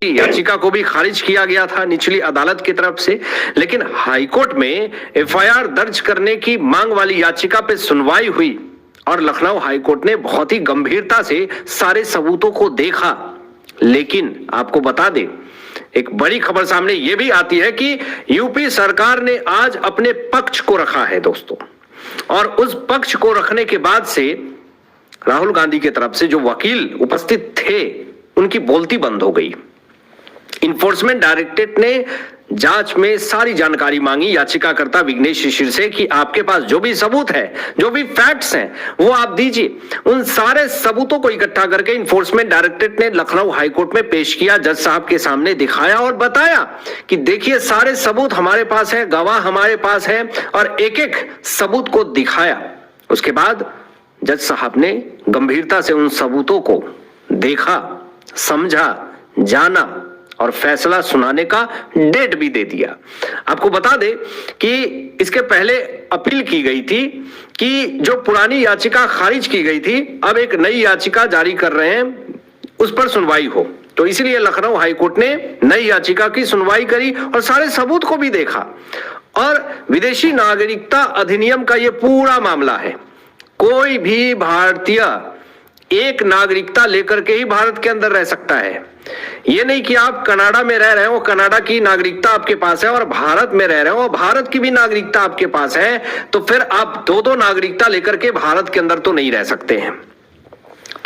याचिका को भी खारिज किया गया था निचली अदालत की तरफ से, लेकिन हाईकोर्ट में एफआईआर दर्ज करने की मांग वाली याचिका पे सुनवाई हुई और लखनऊ हाईकोर्ट ने बहुत ही गंभीरता से सारे सबूतों को देखा। लेकिन आपको बता दें, एक बड़ी खबर सामने यह भी आती है कि यूपी सरकार ने आज अपने पक्ष को रखा है दोस्तों, और उस पक्ष को रखने के बाद से राहुल गांधी की तरफ से जो वकील उपस्थित थे उनकी बोलती बंद हो गई। इन्फोर्समेंट डायरेक्टरेट ने जांच में सारी जानकारी मांगी याचिकाकर्ता विघ्नेश शिशिर से कि आपके पास जो भी सबूत है, जो भी फैक्ट्स हैं, वो आप दीजिए। उन सारे सबूतों को इकट्ठा करके इन्फोर्समेंट डायरेक्टरेट ने लखनऊ हाईकोर्ट में पेश किया, जज साहब के सामने दिखाया और बताया कि देखिए सारे सबूत हमारे पास है, गवाह हमारे पास है, और एक एक सबूत को दिखाया। उसके बाद जज साहब ने गंभीरता से उन सबूतों को देखा, समझा, जाना और फैसला सुनाने का डेट भी दे दिया। आपको बता दें कि इसके पहले अपील की गई थी कि जो पुरानी याचिका खारिज की गई थी, अब एक नई याचिका जारी कर रहे हैं, उस पर सुनवाई हो। तो इसीलिए लखनऊ हाईकोर्ट ने नई याचिका की सुनवाई करी और सारे सबूत को भी देखा। और विदेशी नागरिकता अधिनियम का यह पूरा मामला है। कोई भी भारतीय एक नागरिकता लेकर के ही भारत के अंदर रह सकता है। यह नहीं कि आप कनाडा में रह रहे हो, कनाडा की नागरिकता आपके पास है, और भारत में रह रहे हो, भारत की भी नागरिकता आपके पास है, तो फिर आप दो नागरिकता लेकर के भारत के अंदर तो नहीं रह सकते हैं।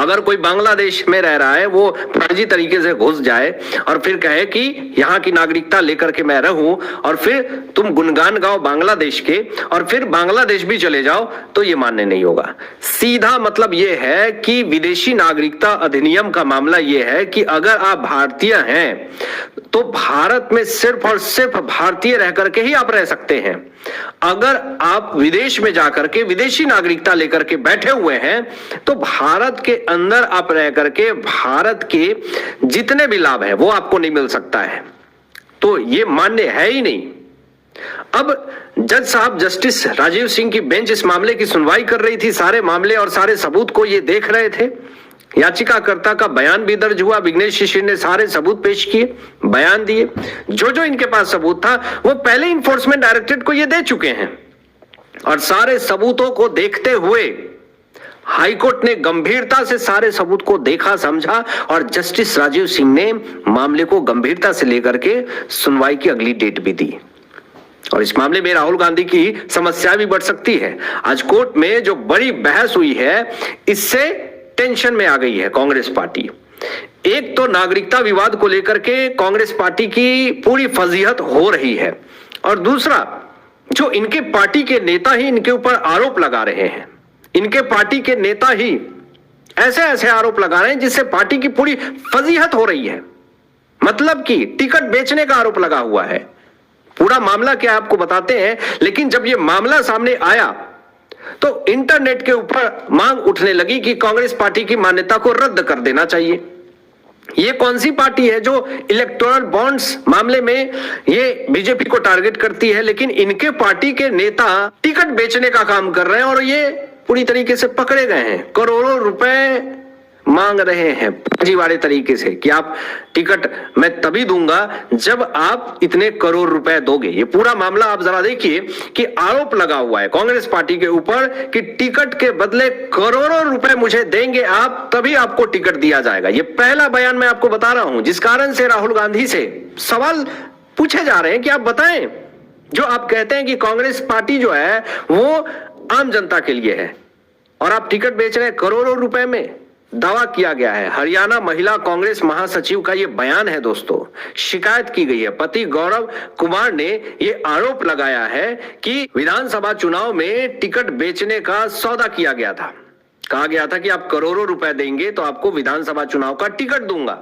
अगर कोई बांग्लादेश में रह रहा है, वो फर्जी तरीके से घुस जाए और फिर कहे कि यहां की नागरिकता लेकर के मैं रहूं, और फिर तुम गुणगान गाओ बांग्लादेश के और फिर बांग्लादेश भी चले जाओ, तो ये मान्य नहीं होगा। सीधा मतलब ये है कि विदेशी नागरिकता अधिनियम का मामला ये है कि अगर आप भारतीय हैं तो भारत में सिर्फ और सिर्फ भारतीय रह करके ही आप रह सकते हैं। अगर आप विदेश में जाकर के विदेशी नागरिकता लेकर के बैठे हुए हैं तो भारत के अंदर आप रह करके भारत के जितने भी लाभ है वो आपको नहीं मिल सकता है। तो ये मान्य है ही नहीं। अब जज साहब जस्टिस राजीव सिंह की बेंच इस मामले की सुनवाई कर रही थी। सारे मामले और सारे सबूत को ये देख रहे थे। याचिकाकर्ता का बयान भी दर्ज हुआ। विघ्नेश शिशिर ने सारे सबूत पेश किए, बयान दिए। जो जो इनके पास सबूत था वो पहले इन्फोर्समेंट डायरेक्टरेट को ये दे चुके हैं। और सारे सबूतों को देखते हुए हाईकोर्ट ने गंभीरता से सारे सबूत को देखा, समझा, और जस्टिस राजीव सिंह ने मामले को गंभीरता से लेकर के सुनवाई की अगली डेट भी दी। और इस मामले में राहुल गांधी की समस्या भी बढ़ सकती है। आज कोर्ट में जो बड़ी बहस हुई है, इससे टेंशन में आ गई है कांग्रेस पार्टी। एक तो नागरिकता विवाद को लेकर के कांग्रेस पार्टी की पूरी फजीहत हो रही है, और दूसरा जो इनके पार्टी के नेता ही इनके ऊपर आरोप लगा रहे हैं। इनके पार्टी के नेता ही ऐसे ऐसे आरोप लगा रहे हैं जिससे पार्टी की पूरी फजीहत हो रही है। मतलब कि टिकट बेचने का आरोप लगा हुआ है। पूरा मामला क्या आपको बताते हैं। लेकिन जब यह मामला सामने आया तो इंटरनेट के ऊपर मांग उठने लगी कि कांग्रेस पार्टी की मान्यता को रद्द कर देना चाहिए। ये कौन सी पार्टी है जो इलेक्टोरल बॉन्ड्स मामले में ये बीजेपी को टारगेट करती है, लेकिन इनके पार्टी के नेता टिकट बेचने का काम कर रहे हैं और ये पूरी तरीके से पकड़े गए हैं। करोड़ों रुपए मांग रहे हैं फर्जीवाड़े तरीके से कि आप टिकट मैं तभी दूंगा जब आप इतने करोड़ रुपए दोगे। ये पूरा मामला आप जरा देखिए कि आरोप लगा हुआ है कांग्रेस पार्टी के ऊपर कि टिकट के बदले करोड़ों रुपए मुझे देंगे आप, तभी आपको टिकट दिया जाएगा। ये पहला बयान मैं आपको बता रहा हूं, जिस कारण से राहुल गांधी से सवाल पूछे जा रहे हैं कि आप बताएं, जो आप कहते हैं कि कांग्रेस पार्टी जो है वो आम जनता के लिए है और आप टिकट बेच रहे हैं करोड़ों रुपए में। दावा किया गया है। हरियाणा महिला कांग्रेस महासचिव का यह बयान है दोस्तों। शिकायत की गई है। पति गौरव कुमार ने यह आरोप लगाया है कि विधानसभा चुनाव में टिकट बेचने का सौदा किया गया था। कहा गया था कि आप करोड़ों रुपए देंगे तो आपको विधानसभा चुनाव का टिकट दूंगा।